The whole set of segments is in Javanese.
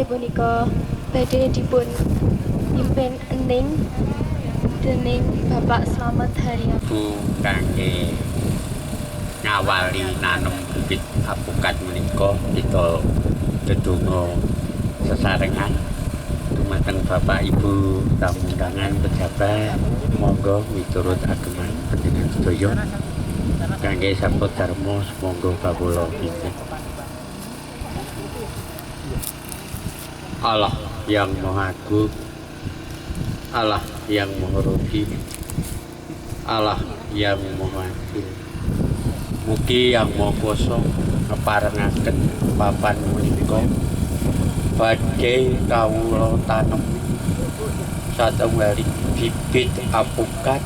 punika badhe dipun pimpin ening dening Bapak Slamet Haryanto. Bu kangge ngawali nanem bibit apukat menika kita ndedonga sesarengan dumateng Bapak Ibu tamu undangan pejabat monggo miturut ageman panjenengan sedaya kangge sabda dharma monggo kawula pimpin. Allah yang Maha Agung, Allah yang Maha Rahim, Allah yang Maha Adil. Mugi yang Maha Kuwasa ngeparengaken papan menika badhe kawula tanem satunggaling bibit apukat.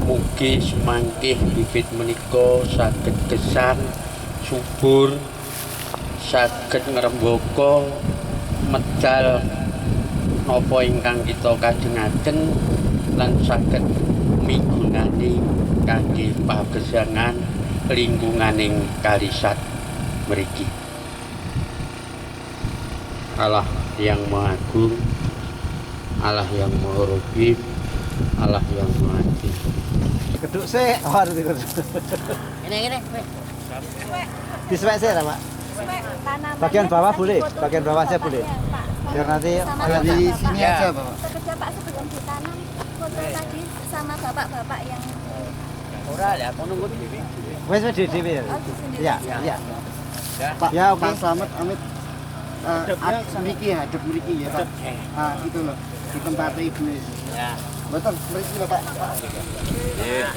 Mugi semangkih bibit menika saged gesang subur, saged ngrembaka medal napa ingkang kita kajengaken lan saged migunani kangge pagesangan lingkunganing Kalisat mriki. Allah yang Maha Agung, Allah yang Maha Rahim, Allah yang Maha Adil. Keduk sih, harus ikut. Ini. Disuwek sih, Pak. Bagian bawah boleh, bagian bawah saya boleh. Biar nanti ada di sini aja, Bapak. Kerja Pak sebelum ditanam foto tadi sama bapak-bapak yang Ora ya, aku nunggu dhewe. wes di dhewe ya. Iya, iya. Pak, Ya, oke. Pak Slamet amit mriki ya, hadap mriki ya, Pak. Ah, itu loh, di tempat Ibu. Ya. Betul, mriki lho, Pak. Iya.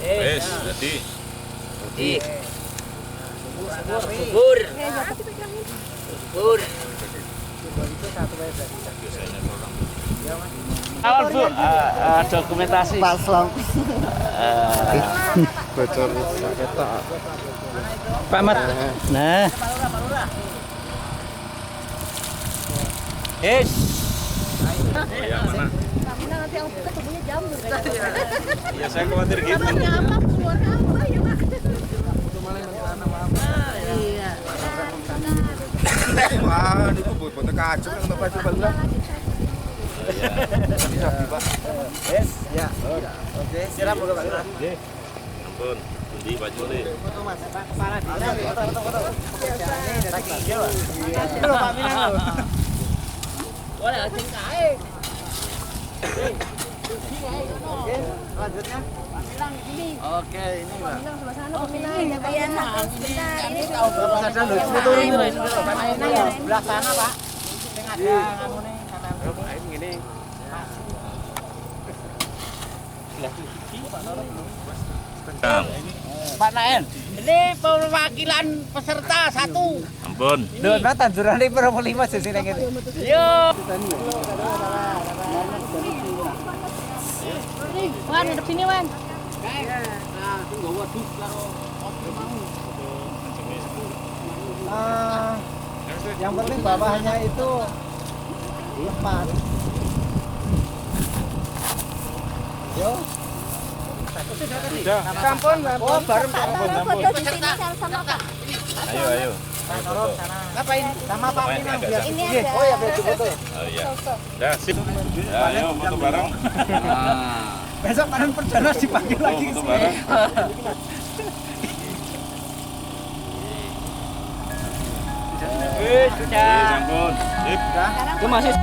Wes, jadi. Subur. Subur. Awal Bu, dokumentasi Pak Slamet. Bocor ketok. Pak Mat. Nah, Yang mana? nanti yang buka ketemunya jam Ya saya khawatir gitu. apa keluar apa ya Pak? Iya. Wah, itu buat kacau yang tempat coba lah. yes, ya. Oke, siram Pak. Ampun, pundi baju nih. Kepala di foto. Lagi hijau. Lho Pak Minang lho. Boleh acing kae. Oke, lanjutnya. Oke, ini Pak. Sebelah sana peminang ya Pak ya. Sebentar ini Ada lho, foto ini lho. Sebelah sana, Pak. Sing ada ngamune Ini. Pak Naen. Ini perwakilan peserta satu. Ampun. Lho, nah tanjurane berapa 5 sing sing ngene. Yo. Wan, hidup sini Wan. Yang penting bawahnya itu lepas. Yo. Sampun, oh bareng Foto di sini sama Pak. Ayo. ngapain? Sama Pak Main Minang agak biar. Ini Iya, ada. oh ya biar foto. Oh iya. Ya, sip. Ya, ayo foto bareng. Besok panen perdana dipanggil lagi ke Foto sini. bareng. Sudah. Ampun. Sip. Itu masih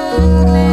Nek